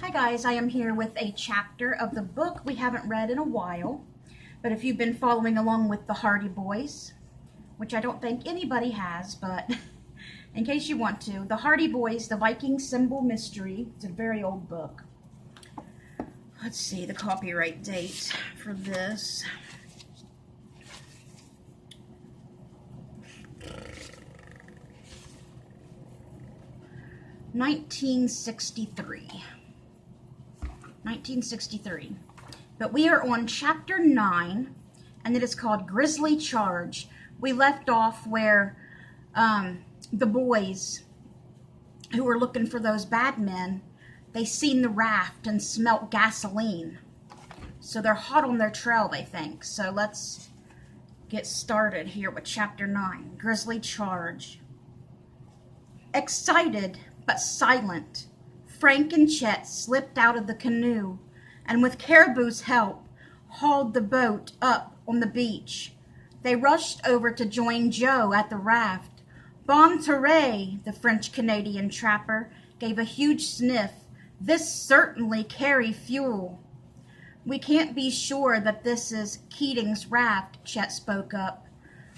Hi guys, I am here with a chapter of the book we haven't read in a while, but if you've been following along with the Hardy Boys, which I don't think anybody has, but in case you want to, the Hardy Boys, the Viking Symbol Mystery. It's a very old book. Let's see the copyright date for this. $1963. But we are on chapter 9, and it is called Grizzly Charge. We left off where the boys who were looking for those bad men, they seen the raft and smelt gasoline. So they're hot on their trail, they think. So let's get started here with chapter 9, Grizzly Charge. Excited but silent, Frank and Chet slipped out of the canoe and with Caribou's help hauled the boat up on the beach. They rushed over to join Joe at the raft. Bon Terre, the French-Canadian trapper, gave a huge sniff. This certainly carry fuel. We can't be sure that this is Keating's raft, Chet spoke up.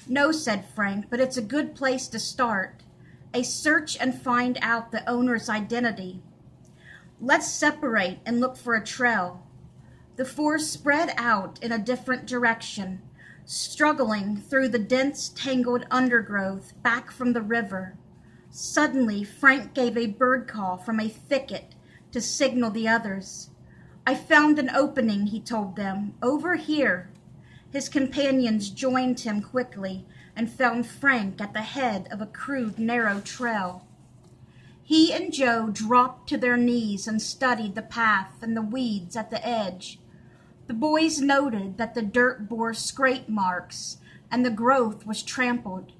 No, said Frank, but it's a good place to start. A search and find out the owner's identity. Let's separate and look for a trail. The four spread out in a different direction, struggling through the dense, tangled undergrowth back from the river. Suddenly, Frank gave a bird call from a thicket to signal the others. I found an opening, he told them, over here. His companions joined him quickly and found Frank at the head of a crude, narrow trail. He and Joe dropped to their knees and studied the path and the weeds at the edge. The boys noted that the dirt bore scrape marks and the growth was trampled.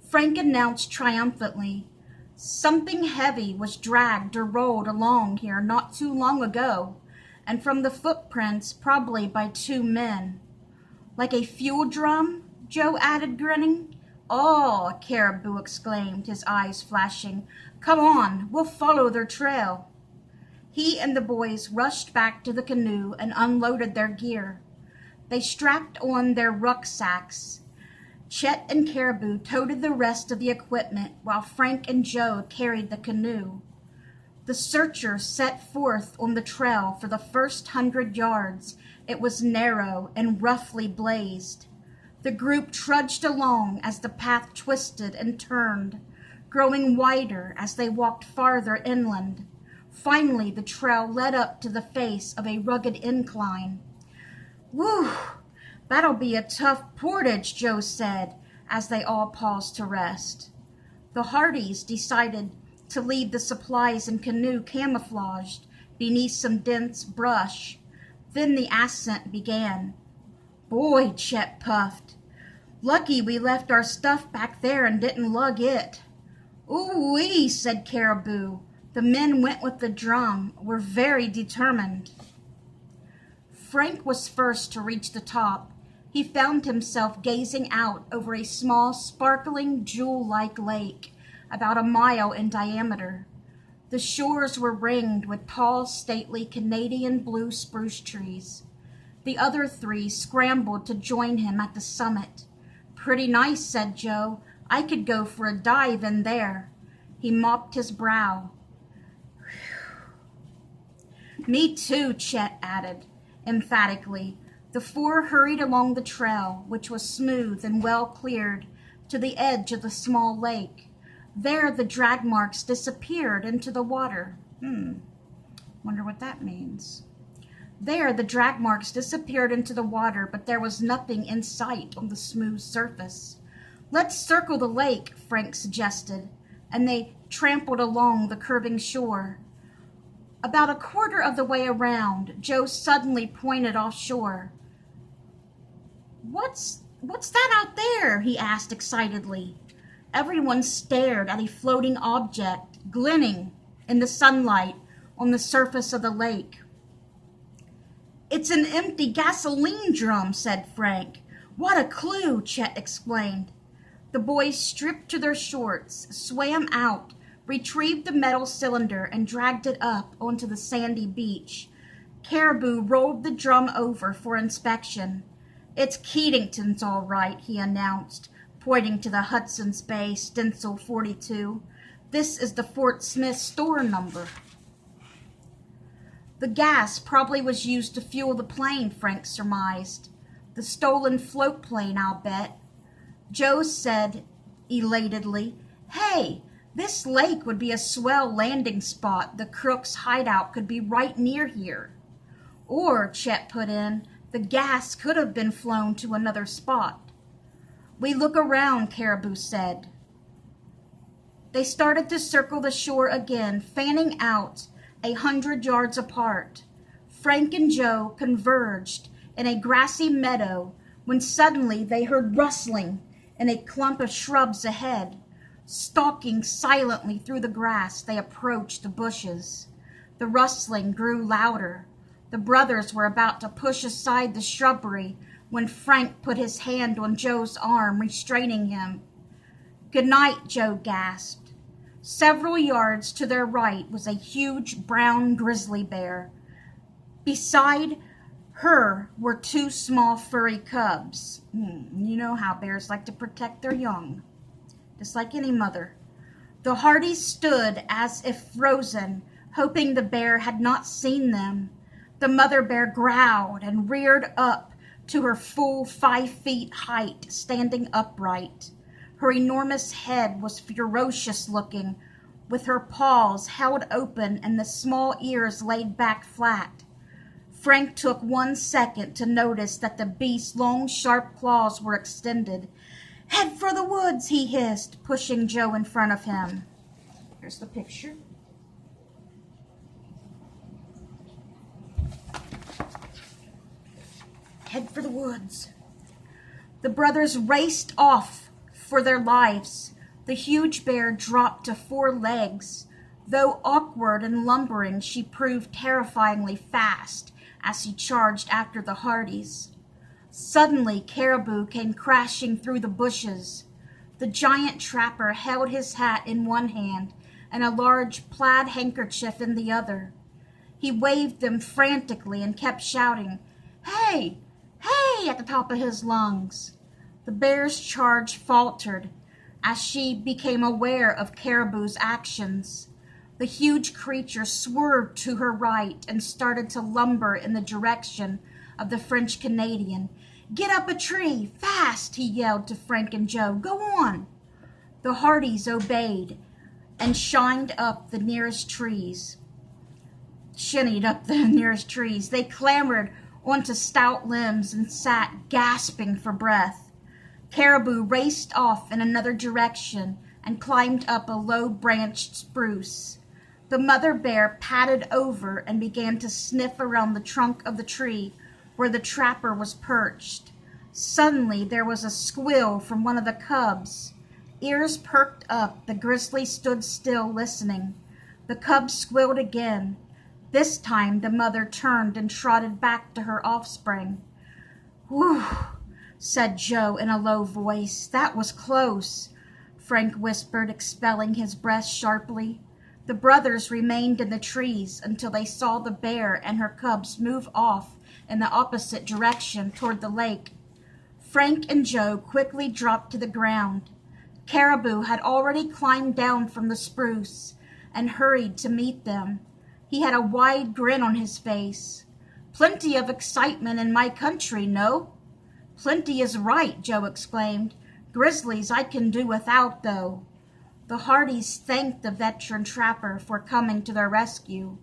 Frank announced triumphantly, something heavy was dragged or rolled along here not too long ago, and from the footprints probably by two men. Like a fuel drum? Joe added, grinning. Oh, Caribou exclaimed, his eyes flashing. Come on, we'll follow their trail. He and the boys rushed back to the canoe and unloaded their gear. They strapped on their rucksacks. Chet and Caribou toted the rest of the equipment while Frank and Joe carried the canoe. The searchers set forth on the trail for the first 100 yards. It was narrow and roughly blazed. The group trudged along as the path twisted and turned, growing wider as they walked farther inland. Finally, the trail led up to the face of a rugged incline. Whew, that'll be a tough portage, Joe said, as they all paused to rest. The Hardys decided to leave the supplies and canoe camouflaged beneath some dense brush. Then the ascent began. Boy, Chet puffed. Lucky we left our stuff back there and didn't lug it. Ooh-wee, said Caribou. The men went with the drum, were very determined. Frank was first to reach the top. He found himself gazing out over a small, sparkling, jewel-like lake, about a mile in diameter. The shores were ringed with tall, stately Canadian blue spruce trees. The other three scrambled to join him at the summit. Pretty nice, said Joe. I could go for a dive in there. He mopped his brow. Me too, Chet added, emphatically. The four hurried along the trail, which was smooth and well cleared, to the edge of the small lake. There the drag marks disappeared into the water. Wonder what that means. There the drag marks disappeared into the water, but there was nothing in sight on the smooth surface. Let's circle the lake, Frank suggested, and they trampled along the curving shore. About a quarter of the way around, Joe suddenly pointed offshore. What's that out there? He asked excitedly. Everyone stared at a floating object, glinting in the sunlight on the surface of the lake. It's an empty gasoline drum, said Frank. What a clue, Chet explained. The boys stripped to their shorts, swam out, retrieved the metal cylinder and dragged it up onto the sandy beach. Caribou rolled the drum over for inspection. "It's Keatington's all right," he announced, pointing to the Hudson's Bay stencil 42. "This is the Fort Smith store number." The gas probably was used to fuel the plane, Frank surmised. "The stolen float plane, I'll bet." Joe said elatedly, "Hey, this lake would be a swell landing spot. The Crooks' hideout could be right near here." "Or," Chet put in, "the gas could have been flown to another spot." "We look around," Caribou said. They started to circle the shore again, fanning out 100 yards apart. Frank and Joe converged in a grassy meadow when suddenly they heard rustling in a clump of shrubs ahead. Stalking silently through the grass, they approached the bushes. The rustling grew louder. The brothers were about to push aside the shrubbery when Frank put his hand on Joe's arm, restraining him. "Good night," Joe gasped. Several yards to their right was a huge brown grizzly bear. Beside her were two small furry cubs. You know how bears like to protect their young, just like any mother. The Hardys stood as if frozen, hoping the bear had not seen them. The mother bear growled and reared up to her full 5 feet height, standing upright. Her enormous head was ferocious looking, with her paws held open and the small ears laid back flat. Frank took 1 second to notice that the beast's long, sharp claws were extended. "Head for the woods," he hissed, pushing Joe in front of him. Here's the picture. "Head for the woods." The brothers raced off for their lives. The huge bear dropped to 4 legs. Though awkward and lumbering, she proved terrifyingly fast as he charged after the Hardys. Suddenly, Caribou came crashing through the bushes. The giant trapper held his hat in one hand and a large plaid handkerchief in the other. He waved them frantically and kept shouting, "Hey! Hey!" at the top of his lungs. The bear's charge faltered as she became aware of Caribou's actions. The huge creature swerved to her right and started to lumber in the direction of the French Canadian. "Get up a tree, fast!" he yelled to Frank and Joe. "Go on!" The Hardys obeyed and shinnied up the nearest trees. They clambered onto stout limbs and sat gasping for breath. Caribou raced off in another direction and climbed up a low-branched spruce. The mother bear padded over and began to sniff around the trunk of the tree where the trapper was perched. Suddenly there was a squeal from one of the cubs. Ears perked up, the grizzly stood still, listening. The cub squealed again. This time the mother turned and trotted back to her offspring. "Whew," said Joe in a low voice. "That was close," Frank whispered, expelling his breath sharply. The brothers remained in the trees until they saw the bear and her cubs move off in the opposite direction toward the lake. Frank and Joe quickly dropped to the ground. Caribou had already climbed down from the spruce and hurried to meet them. He had a wide grin on his face. "Plenty of excitement in my country, no?" "Plenty is right," Joe exclaimed. "Grizzlies I can do without, though." The Hardys thanked the veteran trapper for coming to their rescue.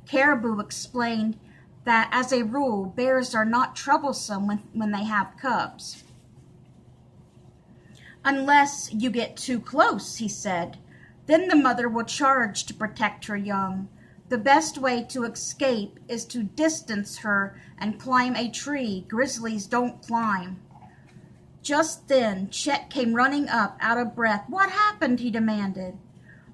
Caribou explained that, as a rule, bears are not troublesome when they have cubs. "Unless you get too close," he said. "Then the mother will charge to protect her young. The best way to escape is to distance her and climb a tree. Grizzlies don't climb." Just then, Chet came running up, out of breath. "What happened?" he demanded.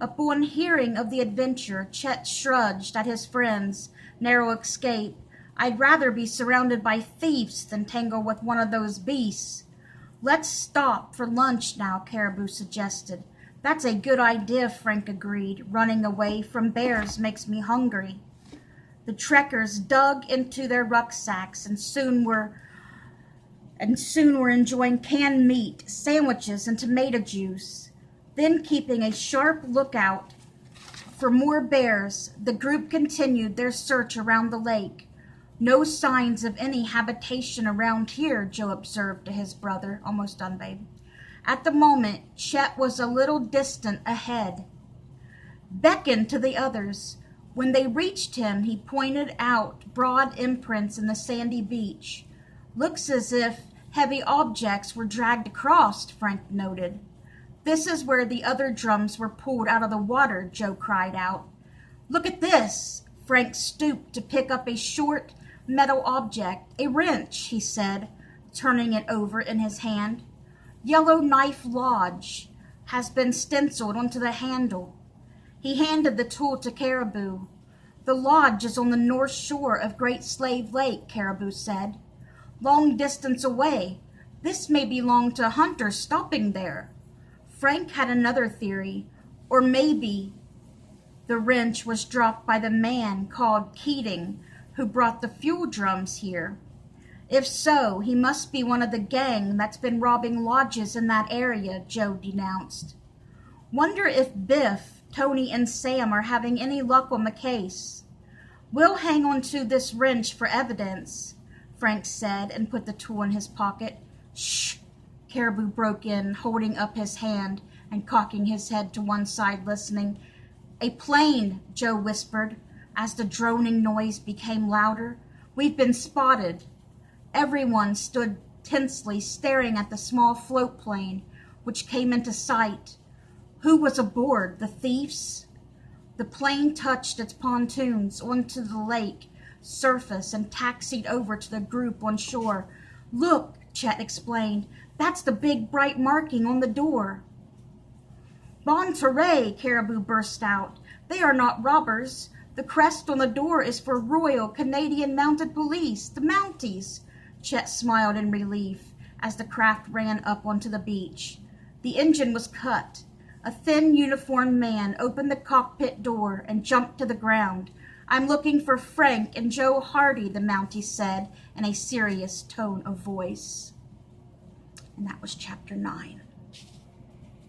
Upon hearing of the adventure, Chet shrugged at his friend's narrow escape. "I'd rather be surrounded by thieves than tangle with one of those beasts." "Let's stop for lunch now," Caribou suggested. That's a good idea, Frank agreed. Running away from bears makes me hungry. The trekkers dug into their rucksacks and soon were enjoying canned meat, sandwiches, and tomato juice. Then, keeping a sharp lookout for more bears, the group continued their search around the lake. No signs of any habitation around here, Joe observed to his brother. Almost done, babe. At the moment, Chet was a little distant ahead. Beckoned to the others. When they reached him, he pointed out broad imprints in the sandy beach. Looks as if heavy objects were dragged across, Frank noted. This is where the other drums were pulled out of the water, Joe cried out. Look at this! Frank stooped to pick up a short metal object. A wrench, he said, turning it over in his hand. Yellow Knife Lodge has been stenciled onto the handle. He handed the tool to Caribou. The lodge is on the north shore of Great Slave Lake, Caribou said. Long distance away. This may belong to hunters stopping there. Frank had another theory, or maybe the wrench was dropped by the man called Keating who brought the fuel drums here. If so, he must be one of the gang that's been robbing lodges in that area, Joe denounced. Wonder if Biff, Tony, and Sam are having any luck on the case. We'll hang on to this wrench for evidence, Frank said and put the tool in his pocket. Shh! Caribou broke in, holding up his hand and cocking his head to one side, listening. A plane, Joe whispered, as the droning noise became louder. We've been spotted. Everyone stood tensely staring at the small float plane, which came into sight. Who was aboard? The thieves? The plane touched its pontoons onto the lake surface and taxied over to the group on shore. Look, Chet explained. That's the big bright marking on the door. Monterey, Caribou burst out. They are not robbers. The crest on the door is for Royal Canadian Mounted Police, the Mounties. Chet smiled in relief as the craft ran up onto the beach. The engine was cut. A thin, uniformed man opened the cockpit door and jumped to the ground. I'm looking for Frank and Joe Hardy, the Mountie said in a serious tone of voice. And that was chapter 9.